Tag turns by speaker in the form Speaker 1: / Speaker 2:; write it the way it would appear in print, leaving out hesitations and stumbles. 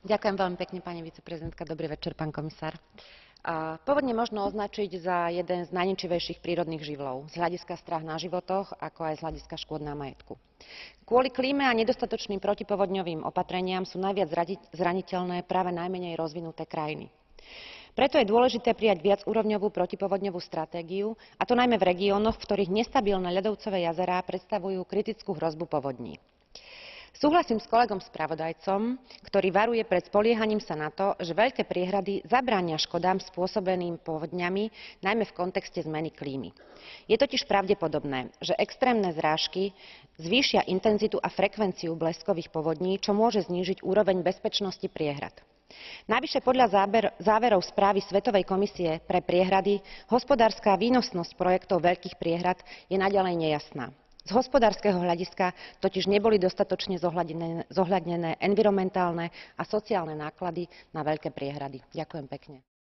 Speaker 1: Ďakujem veľmi pekne, pani viceprezidentka. Dobrý večer, pán komisár. Povodne možno označiť za jeden z najničivejších prírodných živlov z hľadiska strát na životoch, ako aj z hľadiska škôd na majetku. Kvôli klíme a nedostatočným protipovodňovým opatreniam sú najviac zraniteľné práve najmenej rozvinuté krajiny. Preto je dôležité prijať viacúrovňovú protipovodňovú stratégiu, a to najmä v regiónoch, v ktorých nestabilné ľadovcové jazerá predstavujú kritickú hrozbu povodní. Súhlasím s kolegom spravodajcom, ktorý varuje pred spoliehaním sa na to, že veľké priehrady zabránia škodám spôsobeným povodňami, najmä v kontexte zmeny klímy. Je totiž pravdepodobné, že extrémne zrážky zvýšia intenzitu a frekvenciu bleskových povodní, čo môže znížiť úroveň bezpečnosti priehrad. Navyše podľa záverov správy Svetovej komisie pre priehrady hospodárska výnosnosť projektov veľkých priehrad je naďalej nejasná. Z hospodárskeho hľadiska totiž neboli dostatočne zohľadnené environmentálne a sociálne náklady na veľké priehrady. Ďakujem pekne.